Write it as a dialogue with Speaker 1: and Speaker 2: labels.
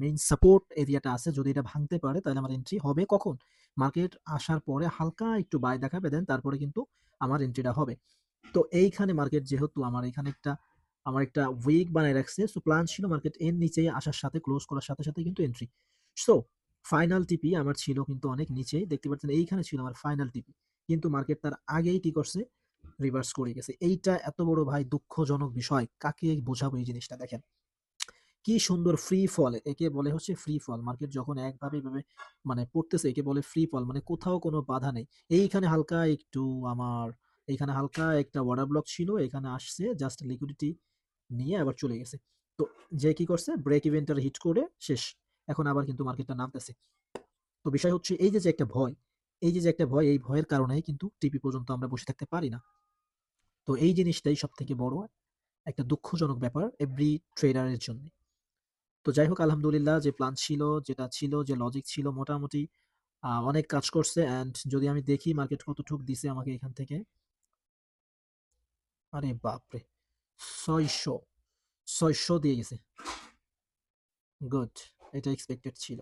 Speaker 1: Main support এরিয়াটা আছে, যদি এটা ভাঙতে পারে তাহলে আমার এন্ট্রি হবে কখন? মার্কেট আসার পরে হালকা একটু বাই দেখাবে, দেন তারপরে কিন্তু আমার এন্ট্রিটা হবে। তো এইখানে মার্কেট যেহেতু আমার এখানে আমার একটা উইক বানায় রাখছে, সো প্ল্যান ছিল মার্কেট এর নিচে আসার সাথে ক্লোজ করার সাথে সাথে কিন্তু এন্ট্রি। সো ফাইনাল টিপি আমার ছিল কিন্তু অনেক নিচে, দেখতে পাচ্ছেন এইখানে ছিল আমার ফাইনাল টিপি, কিন্তু মার্কেট তার আগেই কি করছে, রিভার্স করে গেছে। এইটা এত বড় ভাই দুঃখজনক বিষয়, কাকে বোঝাবো এই জিনিসটা? দেখেন কি সুন্দর ফ্রি ফল, একে বলে হচ্ছে ফ্রি ফল। মার্কেট যখন একভাবে এভাবে মানে পড়তেছে একে বলে ফ্রি ফল, মানে কোথাও কোনো বাধা নেই। এইখানে হালকা একটু আমার এইখানে হালকা একটা ওয়াটার ব্লক ছিল, এখানে আসছে জাস্ট লিকুইডিটি নিয়ে আবার চলে গেছে। তো যে কি করছে, ব্রেক ইভেন্টার হিট করে শেষ। এখন আবার কিন্তু মার্কেটটা নামতেছে। তো বিষয় হচ্ছে এই যে যে একটা ভয়, একটা ভয়, এই ভয়ের কারণেই কিন্তু টিপি পর্যন্ত আমরা বসে থাকতে পারি না। তো এই জিনিসটাই সব থেকে বড় একটা দুঃখজনক ব্যাপার এভরি ট্রেডারের জন্য। তো যাই হোক, আলহামদুলিল্লাহ, যে প্ল্যান ছিল, যেটা ছিল, যে লজিক ছিল, মোটামুটি অনেক কাজ করছে। অ্যান্ড যদি আমি দেখি মার্কেট কতটুক দিছে আমাকে এখান থেকে, আরে বাপরে, 600 দিয়ে গেছে। গুড, এটা এক্সপেক্টেড ছিল।